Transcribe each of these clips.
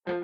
You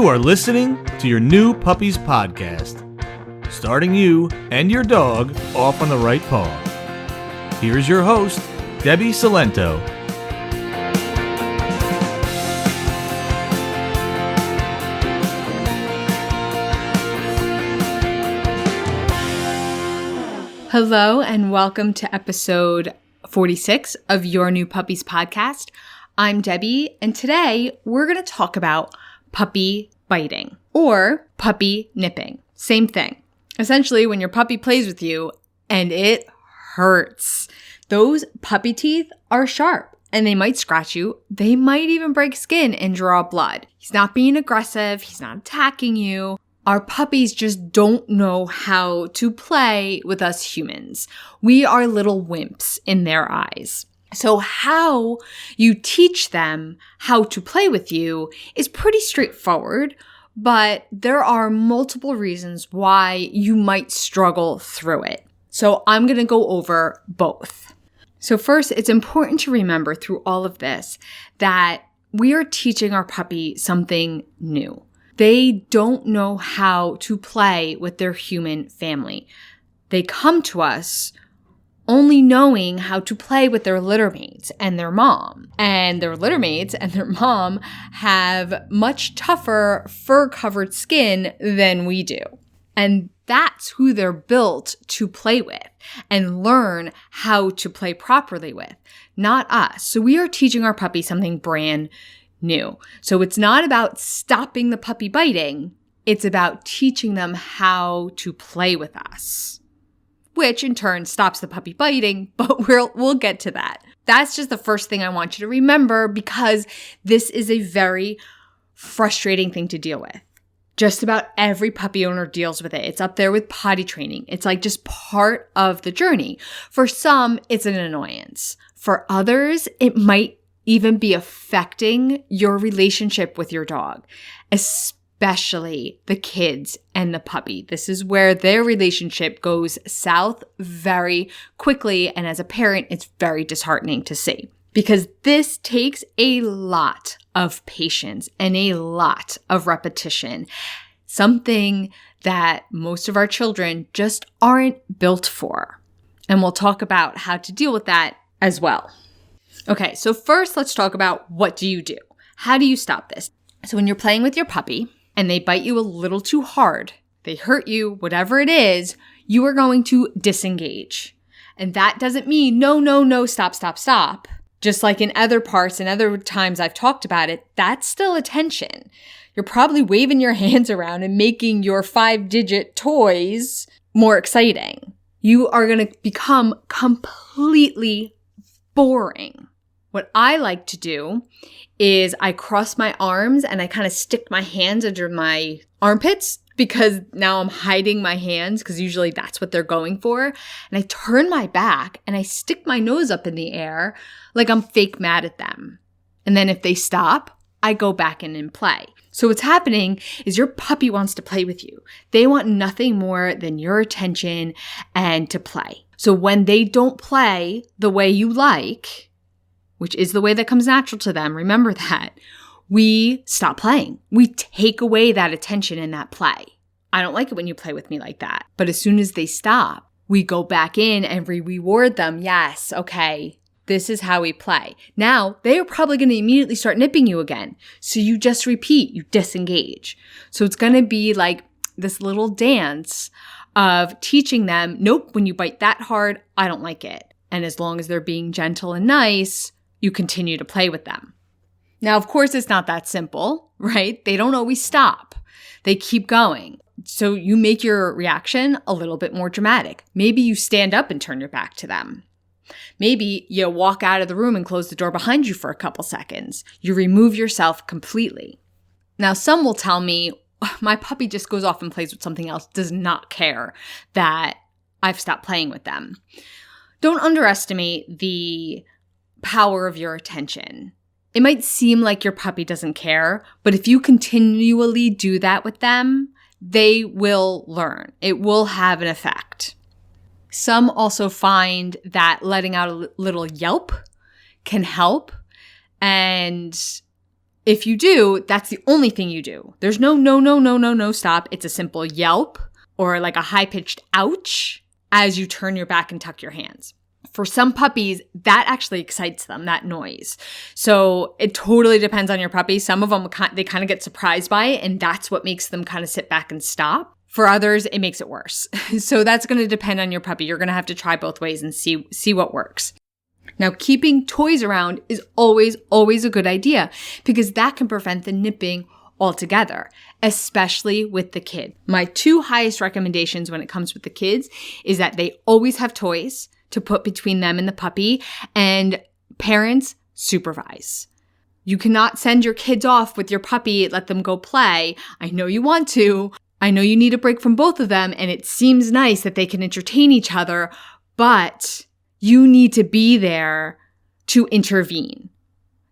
are listening to your new Puppies podcast, starting you and your dog off on the right paw. Here's your host, Debbie Salento. Hello and welcome to episode 46 of Your New Puppies podcast. I'm Debbie, and today we're going to talk about puppy biting or puppy nipping. Same thing. Essentially, when your puppy plays with you and it hurts, those puppy teeth are sharp and they might scratch you. They might even break skin and draw blood. He's not being aggressive. He's not attacking you. Our puppies just don't know how to play with us humans. We are little wimps in their eyes. So how you teach them how to play with you is pretty straightforward, but there are multiple reasons why you might struggle through it. So I'm going to go over both. So first, it's important to remember through all of this that we are teaching our puppy something new. They don't know how to play with their human family. They come to us only knowing how to play with their littermates and their mom. And their littermates and their mom have much tougher fur-covered skin than we do. And that's who they're built to play with and learn how to play properly with, not us. So we are teaching our puppy something brand new. So it's not about stopping the puppy biting. It's about teaching them how to play with us, which in turn stops the puppy biting, but we'll get to that. That's just the first thing I want you to remember because this is a very frustrating thing to deal with. Just about every puppy owner deals with it. It's up there with potty training. It's like just part of the journey. For some, it's an annoyance. For others, it might even be affecting your relationship with your dog, especially the kids and the puppy. This is where their relationship goes south very quickly, and as a parent, it's very disheartening to see because this takes a lot of patience and a lot of repetition, something that most of our children just aren't built for. And we'll talk about how to deal with that as well. Okay, so first let's talk about what do you do? How do you stop this? So when you're playing with your puppy and they bite you a little too hard, they hurt you, whatever it is, you are going to disengage. And that doesn't mean no, stop. Just like in other parts and other times I've talked about it, that's still attention. You're probably waving your hands around and making your 5-digit toys more exciting. You are going to become completely boring. What I like to do is I cross my arms and I kind of stick my hands under my armpits because now I'm hiding my hands because usually that's what they're going for. And I turn my back and I stick my nose up in the air like I'm fake mad at them. And then if they stop, I go back in and play. So what's happening is your puppy wants to play with you. They want nothing more than your attention and to play. So when they don't play the way you like, which is the way that comes natural to them, remember that, we stop playing. We take away that attention and that play. I don't like it when you play with me like that. But as soon as they stop, we go back in and we reward them. Yes, okay, this is how we play. Now, they are probably going to immediately start nipping you again. So you just repeat, you disengage. So it's going to be like this little dance of teaching them, nope, when you bite that hard, I don't like it. And as long as they're being gentle and nice, you continue to play with them. Now, of course, it's not that simple, right? They don't always stop. They keep going. So you make your reaction a little bit more dramatic. Maybe you stand up and turn your back to them. Maybe you walk out of the room and close the door behind you for a couple seconds. You remove yourself completely. Now, some will tell me, my puppy just goes off and plays with something else, does not care that I've stopped playing with them. Don't underestimate the power of your attention. It might seem like your puppy doesn't care, but if you continually do that with them, they will learn. It will have an effect. Some also find that letting out a little yelp can help. And if you do, that's the only thing you do. There's no stop. It's a simple yelp or like a high-pitched ouch as you turn your back and tuck your hands. For some puppies, that actually excites them, that noise. So it totally depends on your puppy. Some of them, they kind of get surprised by it, and that's what makes them kind of sit back and stop. For others, it makes it worse. So that's going to depend on your puppy. You're going to have to try both ways and see what works. Now, keeping toys around is always a good idea because that can prevent the nipping altogether, especially with the kid. My 2 highest recommendations when it comes with the kids is that they always have toys to put between them and the puppy, and parents supervise. You cannot send your kids off with your puppy, let them go play. I know you want to. I know you need a break from both of them, and it seems nice that they can entertain each other, but you need to be there to intervene.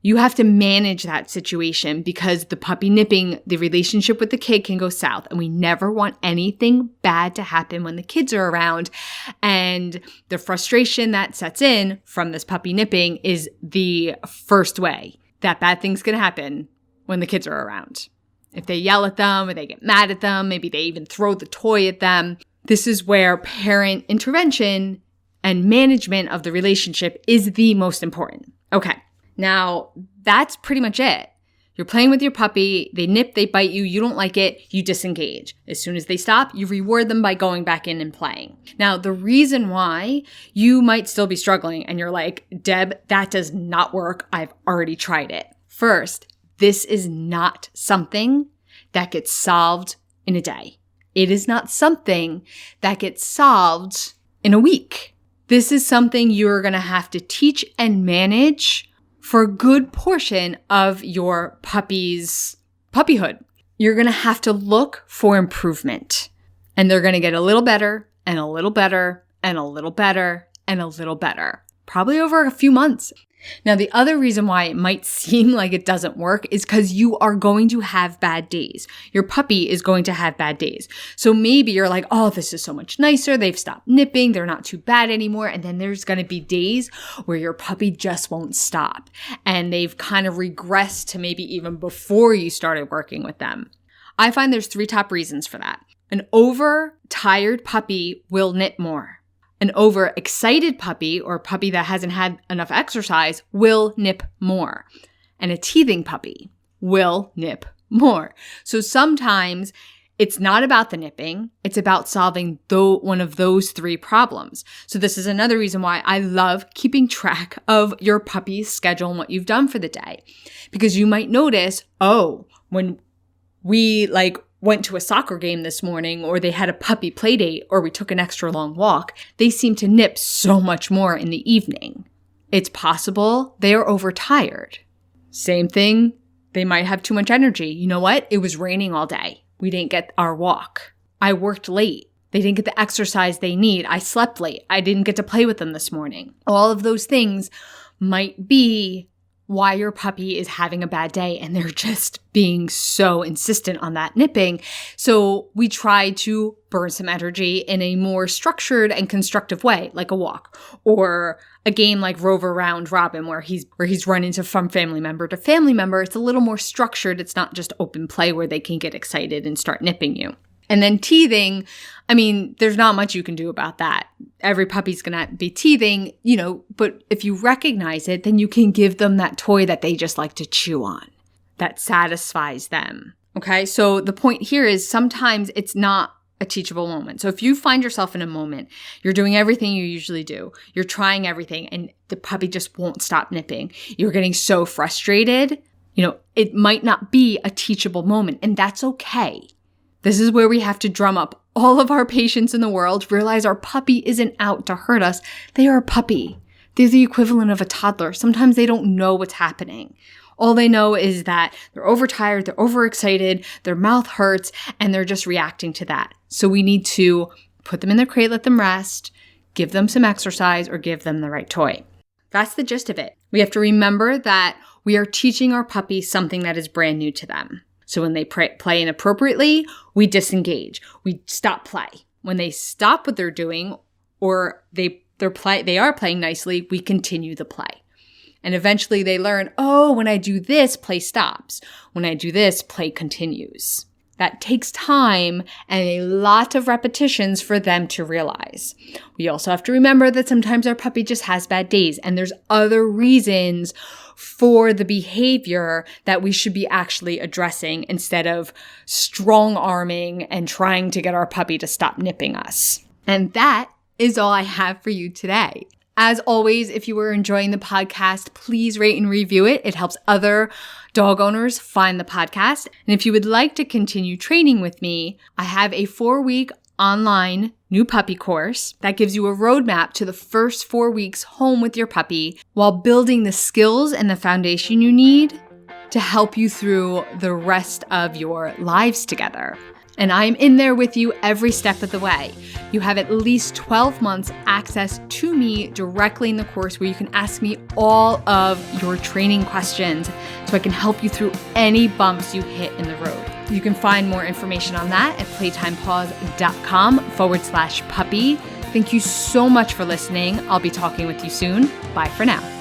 You have to manage that situation because the puppy nipping, the relationship with the kid can go south, and we never want anything bad to happen when the kids are around. And the frustration that sets in from this puppy nipping is the first way that bad things can happen when the kids are around. If they yell at them or they get mad at them, maybe they even throw the toy at them. This is where parent intervention and management of the relationship is the most important. Okay. Now, that's pretty much it. You're playing with your puppy, they nip, they bite you, you don't like it, you disengage. As soon as they stop, you reward them by going back in and playing. Now, the reason why you might still be struggling and you're like, Deb, that does not work. I've already tried it. First, this is not something that gets solved in a day. It is not something that gets solved in a week. This is something you're going to have to teach and manage for a good portion of your puppy's puppyhood. You're going to have to look for improvement. And they're going to get a little better and a little better and a little better and a little better, probably over a few months. Now, the other reason why it might seem like it doesn't work is because you are going to have bad days. Your puppy is going to have bad days. So maybe you're like, oh, this is so much nicer. They've stopped nipping. They're not too bad anymore. And then there's going to be days where your puppy just won't stop. And they've kind of regressed to maybe even before you started working with them. I find there's 3 top reasons for that. An overtired puppy will nip more. An overexcited puppy or a puppy that hasn't had enough exercise will nip more. And a teething puppy will nip more. So sometimes it's not about the nipping. It's about solving one of those 3 problems. So this is another reason why I love keeping track of your puppy's schedule and what you've done for the day. Because you might notice, oh, when we went to a soccer game this morning, or they had a puppy play date, or we took an extra long walk, they seem to nip so much more in the evening. It's possible they are overtired. Same thing, they might have too much energy. You know what? It was raining all day. We didn't get our walk. I worked late. They didn't get the exercise they need. I slept late. I didn't get to play with them this morning. All of those things might be why your puppy is having a bad day and they're just being so insistent on that nipping. So we try to burn some energy in a more structured and constructive way, like a walk or a game like Rover Round Robin where he's running from family member to family member. It's a little more structured. It's not just open play where they can get excited and start nipping you. And then teething, I mean, there's not much you can do about that. Every puppy's going to be teething, but if you recognize it, then you can give them that toy that they just like to chew on, that satisfies them. Okay, so the point here is sometimes it's not a teachable moment. So if you find yourself in a moment, you're doing everything you usually do, you're trying everything, and the puppy just won't stop nipping, you're getting so frustrated, it might not be a teachable moment, and that's okay. This is where we have to drum up all of our patience in the world, realize our puppy isn't out to hurt us. They are a puppy. They're the equivalent of a toddler. Sometimes they don't know what's happening. All they know is that they're overtired, they're overexcited, their mouth hurts, and they're just reacting to that. So we need to put them in their crate, let them rest, give them some exercise, or give them the right toy. That's the gist of it. We have to remember that we are teaching our puppy something that is brand new to them. So when they play inappropriately, we disengage. We stop play. When they stop what they're doing or they are playing nicely, we continue the play. And eventually they learn, oh, when I do this, play stops. When I do this, play continues. That takes time and a lot of repetitions for them to realize. We also have to remember that sometimes our puppy just has bad days, and there's other reasons for the behavior that we should be actually addressing instead of strong-arming and trying to get our puppy to stop nipping us. And that is all I have for you today. As always, if you were enjoying the podcast, please rate and review it. It helps other dog owners find the podcast. And if you would like to continue training with me, I have a 4-week online new puppy course that gives you a roadmap to the first 4 weeks home with your puppy while building the skills and the foundation you need to help you through the rest of your lives together. And I'm in there with you every step of the way. You have at least 12 months access to me directly in the course where you can ask me all of your training questions so I can help you through any bumps you hit in the road. You can find more information on that at playtimepaws.com/puppy. Thank you so much for listening. I'll be talking with you soon. Bye for now.